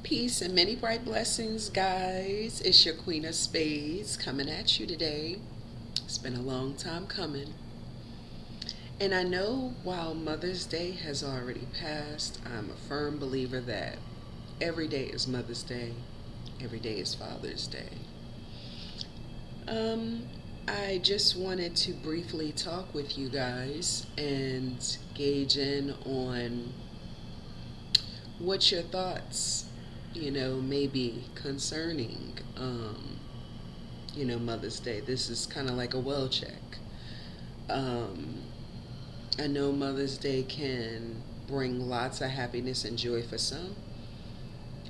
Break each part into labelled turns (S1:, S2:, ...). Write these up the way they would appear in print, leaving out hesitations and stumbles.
S1: Peace and many bright blessings, guys. It's your Queen of Spades coming at you today. It's been a long time coming. And I know while Mother's Day has already passed, I'm a firm believer that every day is Mother's Day, every day is Father's Day. Um, I just wanted to briefly talk with you guys and gauge in on what's your thoughts, maybe concerning, Mother's Day. This is kind of like a well check. Um, I know Mother's Day can bring lots of happiness and joy for some,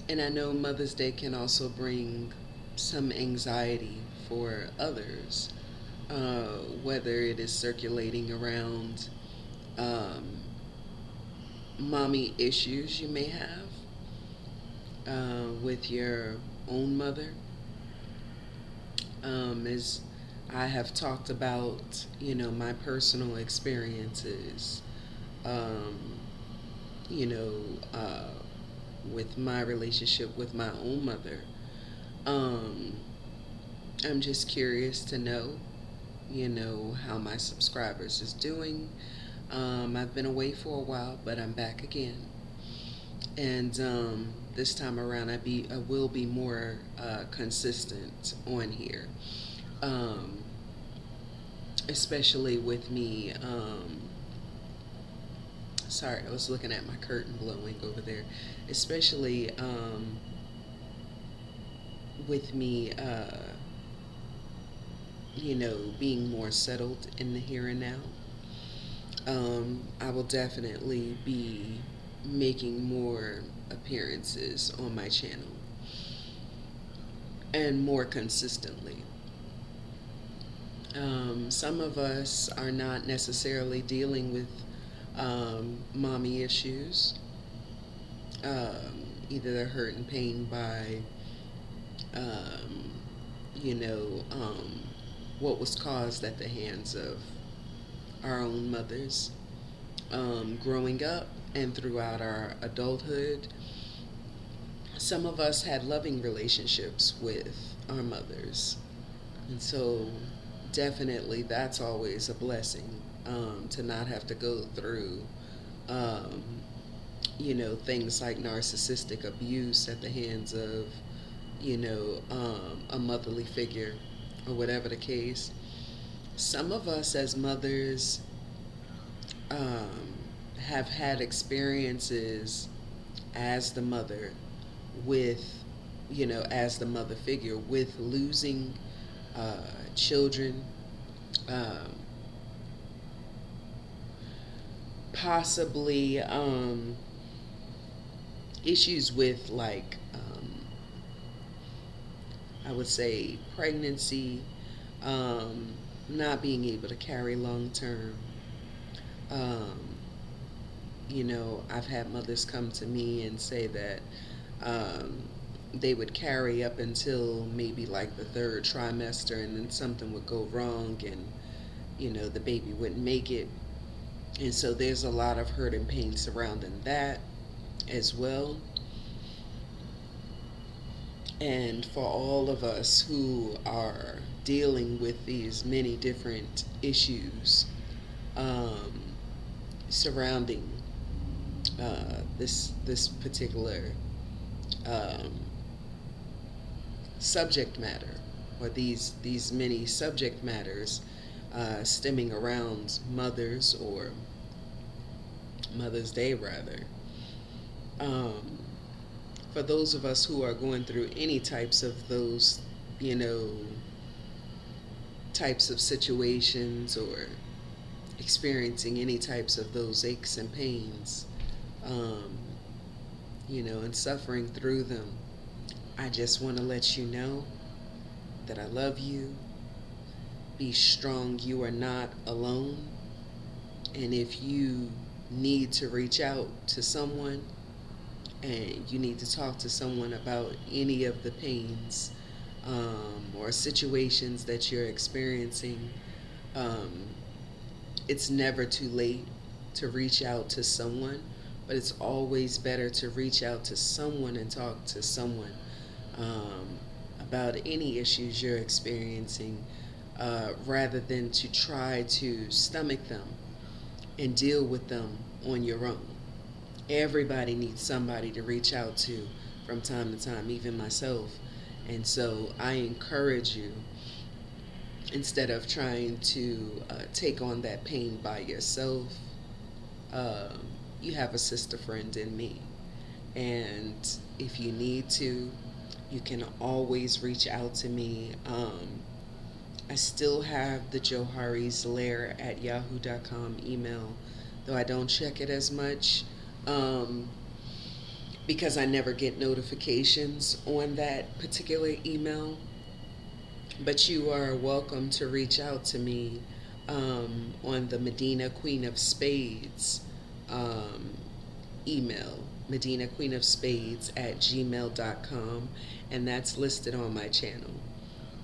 S1: and I know Mother's Day can also bring some anxiety for others, whether it is circulating around um, mommy issues you may have with your own mother. As I have talked about, my personal experiences, um, you know, uh, with my relationship with my own mother. Um, I'm just curious to know, how my subscribers is doing. I've been away for a while, but I'm back again. And this time around, I will be more consistent on here, um, especially with me. Sorry, I was looking at my curtain blowing over there. Especially with me, being more settled in the here and now. I will definitely be making more appearances on my channel and more consistently. Some of us are not necessarily dealing with mommy issues. Either they're hurt and pain by, um, you know, um, what was caused at the hands of our own mothers growing up and throughout our adulthood. Some of us had loving relationships with our mothers. And so, definitely, that's always a blessing to not have to go through, um, things like narcissistic abuse at the hands of, a motherly figure or whatever the case. Some of us as mothers um, have had experiences as the mother with, as the mother figure with losing uh, children, um, possibly issues with, like, I would say pregnancy, um, not being able to carry long term. Um, I've had mothers come to me and say that um, they would carry up until maybe like the third trimester, and then something would go wrong, and the baby wouldn't make it. And so there's a lot of hurt and pain surrounding that as well. And for all of us who are dealing with these many different issues um, surrounding this particular um, subject matter, or these many subject matters stemming around mothers, or Mother's Day rather. Um, for those of us who are going through any types of those, you know, types of situations, or experiencing any types of those aches and pains, um, and suffering through them, I just want to let you know that I love you. Be strong. You are not alone. And if you need to reach out to someone, and you need to talk to someone about any of the pains or situations that you're experiencing, um, it's never too late to reach out to someone but it's always better to reach out to someone and talk to someone about any issues you're experiencing, rather than to try to stomach them and deal with them on your own. Everybody needs somebody to reach out to from time to time, even myself. And so I encourage you, instead of trying to take on that pain by yourself, um, you have a sister friend in me. And if you need to, you can always reach out to me. I still have the Johari's Lair at yahoo.com email, though I don't check it as much, um, because I never get notifications on that particular email. But you are welcome to reach out to me on the Madinah-QueenOfSpades um, email, MadinahQueenOfSpades at gmail.com, and that's listed on my channel.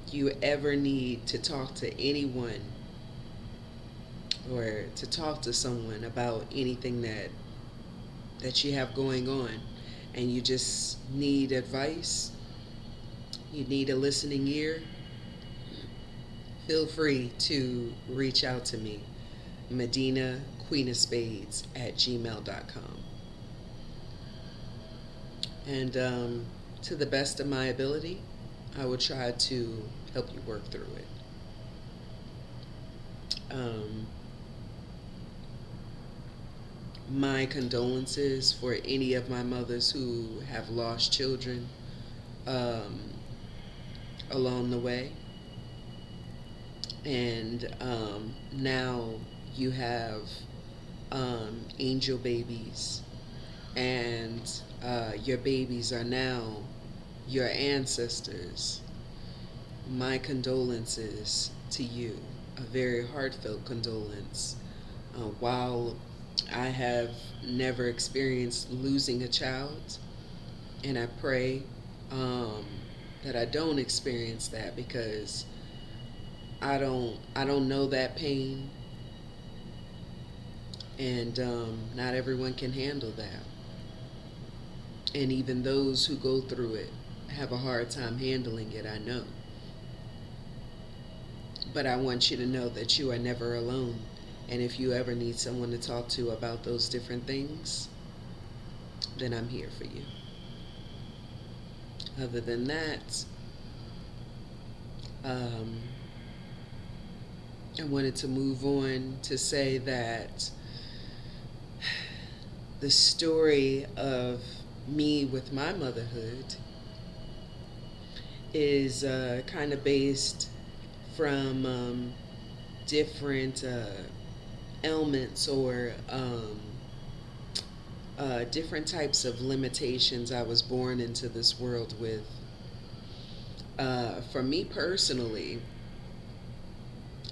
S1: If you ever need to talk to anyone or to talk to someone about anything that you have going on, and you just need advice, you need a listening ear, feel free to reach out to me, MadinahQueenOfSpades at gmail.com. And to the best of my ability, I will try to help you work through it. My condolences for any of my mothers who have lost children um, along the way. And now you have angel babies, and your babies are now your ancestors. My condolences to you, a very heartfelt condolence. While I have never experienced losing a child, and I pray that I don't experience that, because I don't know that pain, and not everyone can handle that. And even those who go through it have a hard time handling it, I know. But I want you to know that you are never alone. And if you ever need someone to talk to about those different things, then I'm here for you. Other than that, I wanted to move on to say that the story of me with my motherhood is kind of based from different ailments or different types of limitations I was born into this world with. For me personally,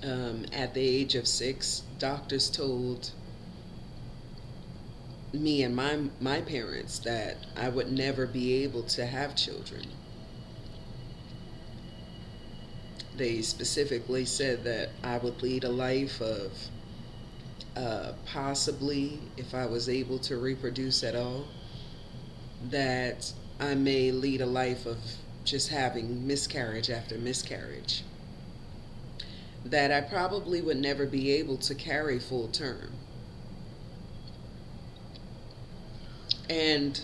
S1: at the age of 6, doctors told me and my parents that I would never be able to have children. They specifically said that I would lead a life of possibly, if I was able to reproduce at all, that I may lead a life of just having miscarriage after miscarriage. That I probably would never be able to carry full term. And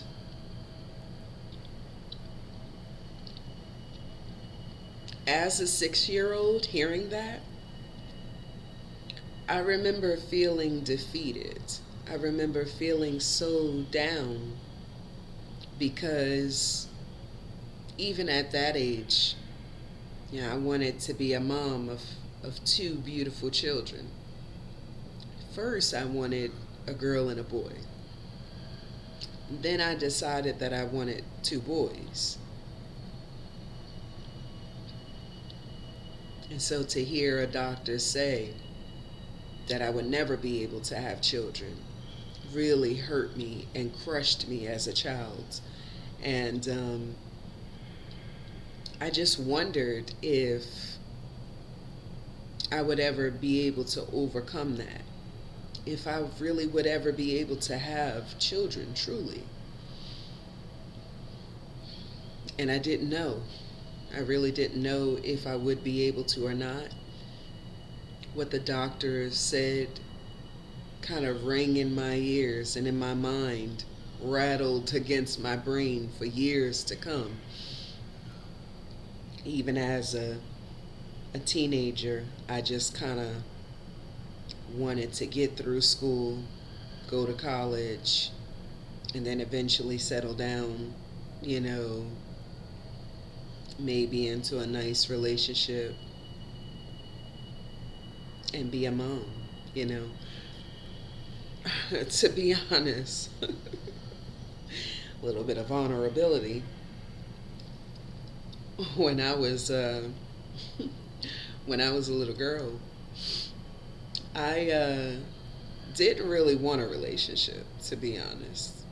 S1: as a 6-year-old hearing that, I remember feeling defeated. I remember feeling so down, because even at that age, I wanted to be a mom of 2 beautiful children. First, I wanted a girl and a boy. Then I decided that I wanted 2 boys. And so to hear a doctor say that I would never be able to have children really hurt me and crushed me as a child. And I just wondered if I would ever be able to overcome that, if I really would ever be able to have children, truly. And I didn't know. I really didn't know if I would be able to or not. What the doctor said kind of rang in my ears and in my mind, rattled against my brain for years to come. Even as a teenager, I just kind of wanted to get through school, go to college, and then eventually settle down, you know, maybe into a nice relationship and be a mom, you know. To be honest, a little bit of vulnerability. When I was when I was a little girl, I didn't really want a relationship, to be honest.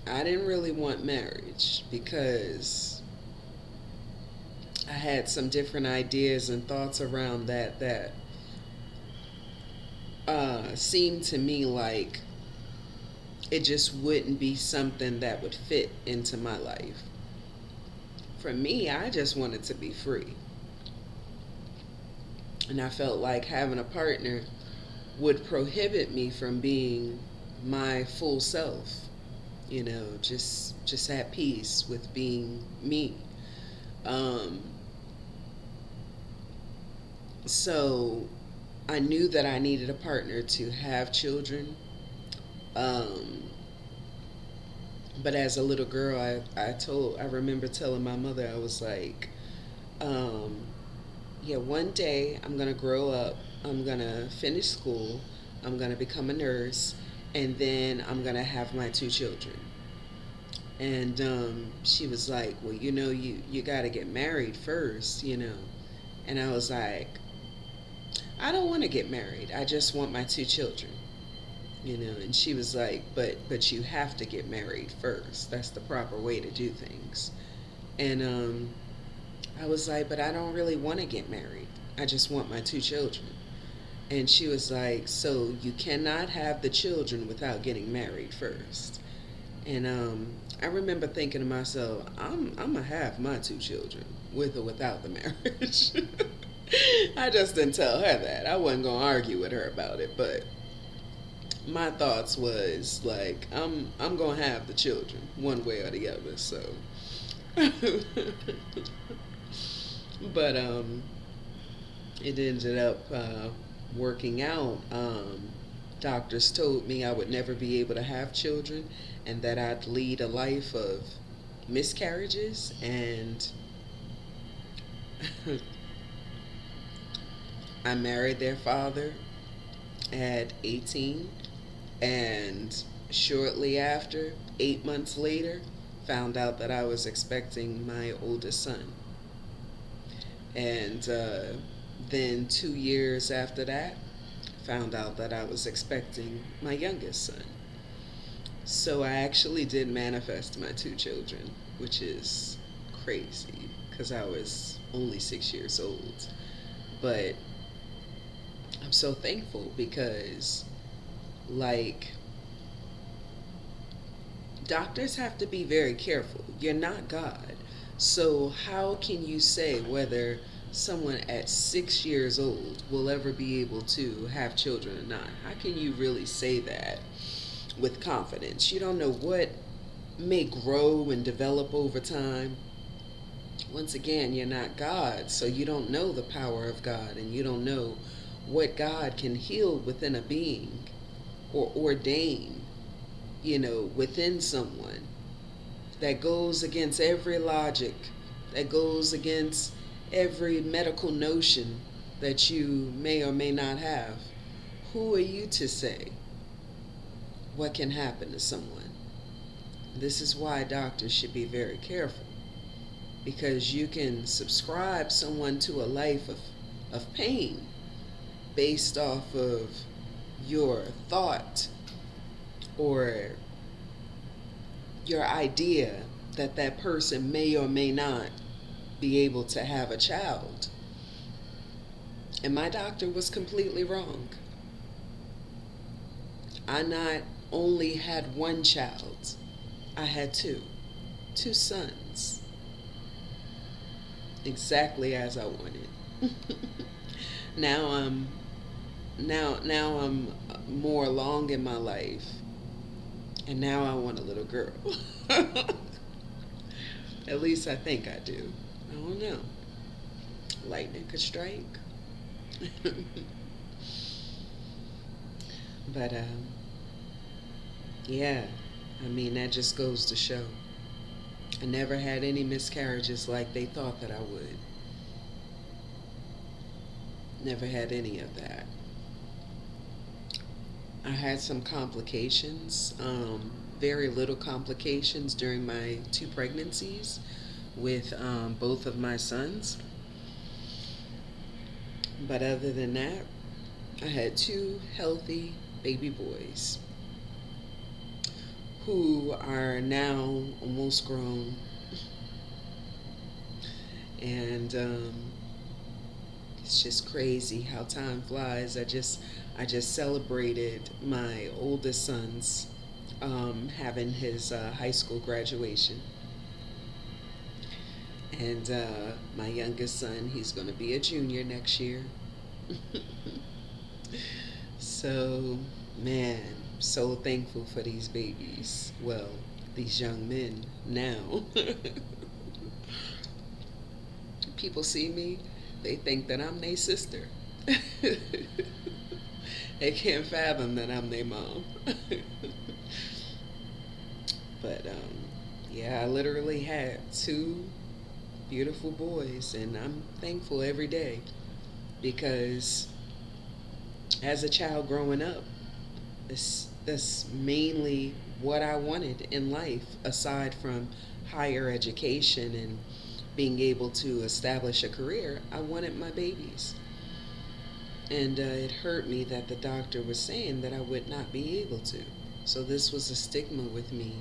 S1: I didn't really want marriage because I had some different ideas and thoughts around that seemed to me like it just wouldn't be something that would fit into my life. For me, I just wanted to be free. And I felt like having a partner would prohibit me from being my full self, you know, just at peace with being me. Um, so I knew that I needed a partner to have children. Um, but as a little girl, I remember telling my mother, I was like, um, yeah, one day I'm going to grow up, I'm going to finish school, I'm going to become a nurse, and then I'm going to have my two children. And she was like, well, you know, you got to get married first, you know. And I was like, I don't want to get married. I just want my two children, you know. And she was like, but you have to get married first. That's the proper way to do things. And I was like, but I don't really want to get married. I just want my two children. And she was like, so you cannot have the children without getting married first. And I remember thinking to myself, I'm gonna have my two children with or without the marriage. I just didn't tell her that. I wasn't gonna argue with her about it, but my thoughts was like, I'm gonna have the children one way or the other. So, but it ended up working out. Doctors told me I would never be able to have children and that I'd lead a life of miscarriages. And I married their father at 18, and shortly after, 8 months later, found out that I was expecting my oldest son. And then 2 years after that, found out that I was expecting my youngest son. So I actually did manifest my two children, which is crazy because I was only 6 years old. But I'm so thankful because, like, doctors have to be very careful. You're not God. So how can you say whether someone at 6 years old will ever be able to have children or not? How can you really say that with confidence? You don't know what may grow and develop over time. Once again, you're not God, so you don't know the power of God, and you don't know what God can heal within a being or ordain, you know, within someone. That goes against every logic, that goes against every medical notion that you may or may not have. Who are you to say what can happen to someone? This is why doctors should be very careful, because you can subscribe someone to a life of pain based off of your thought or your idea that that person may or may not be able to have a child. And my doctor was completely wrong. I not only had one child, I had two sons, exactly as I wanted. now I'm now I'm more along in my life, and now I want a little girl. At least I think I do. I don't know. Lightning could strike. But yeah, I mean, that just goes to show. I never had any miscarriages like they thought that I would. Never had any of that. I had some complications, very little complications during my two pregnancies with both of my sons. But other than that, I had two healthy baby boys who are now almost grown. And it's just crazy how time flies. I just celebrated my oldest son's having his high school graduation, and my youngest son, he's going to be a junior next year. So, man, so thankful for these babies. Well, these young men now. People see me, they think that I'm their sister. They can't fathom that I'm their mom. But yeah, I literally had two beautiful boys, and I'm thankful every day because as a child growing up, that's mainly what I wanted in life, aside from higher education and being able to establish a career. I wanted my babies. And it hurt me that the doctor was saying that I would not be able to. So this was a stigma with me.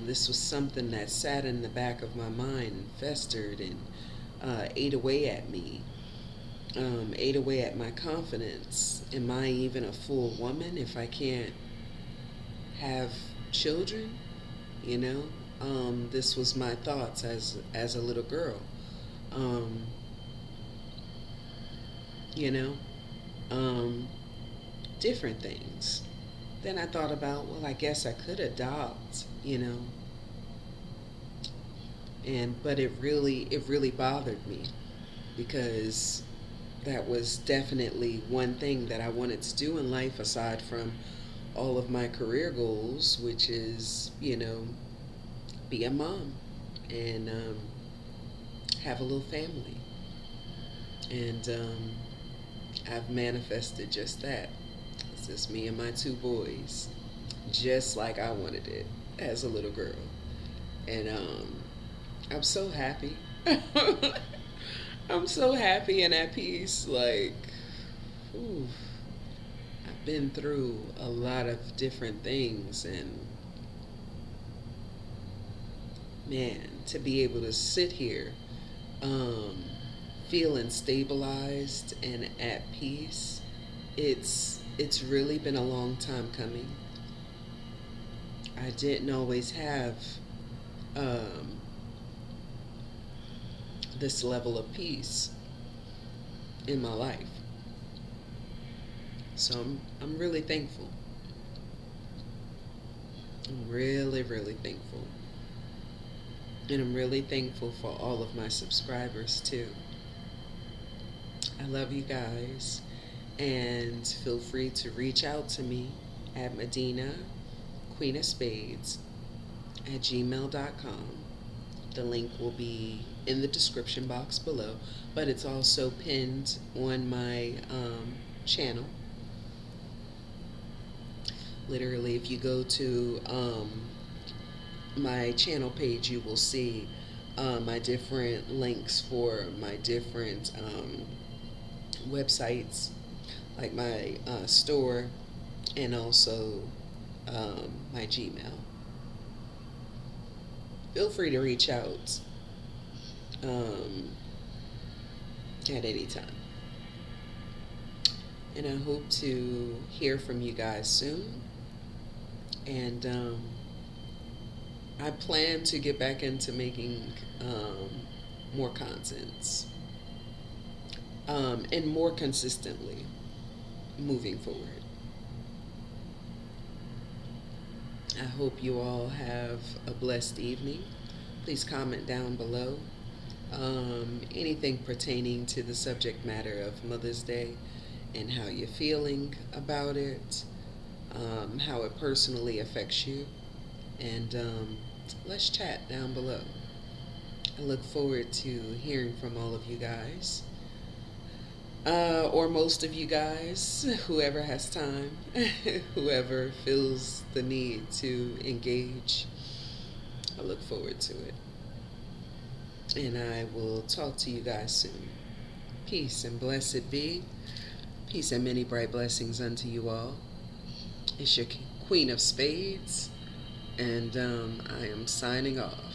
S1: This was something that sat in the back of my mind and festered and ate away at me, ate away at my confidence. Am I even a full woman if I can't have children? You know, this was my thoughts as a little girl. Um, you know, um, different things. Then I thought about, well, I guess I could adopt, and but it really bothered me because that was definitely one thing that I wanted to do in life aside from all of my career goals, which is, be a mom and have a little family. And I've manifested just that. It's just me and my two boys, just like I wanted it as a little girl. And I'm so happy. I'm so happy and at peace. Like, ooh, I've been through a lot of different things, and man, to be able to sit here, um, feeling stabilized and at peace, it's really been a long time coming. I didn't always have um, this level of peace in my life. So I'm really thankful. I'm really, really thankful. And I'm really thankful for all of my subscribers too. I love you guys. And feel free to reach out to me at MadinahQueenOfSpades at gmail.com. The link will be in the description box below, but it's also pinned on my channel. Literally, if you go to my channel page, you will see my different links for my different websites, like my store, and also my Gmail. Feel free to reach out um, at any time. And I hope to hear from you guys soon. And I plan to get back into making more contents and more consistently moving forward. I hope you all have a blessed evening. Please comment down below anything pertaining to the subject matter of Mother's Day and how you're feeling about it, how it personally affects you, and let's chat down below. I look forward to hearing from all of you guys. Or most of you guys, whoever has time, whoever feels the need to engage. I look forward to it. And I will talk to you guys soon. Peace and blessed be. Peace and many bright blessings unto you all. It's your Queen of Spades, and I am signing off.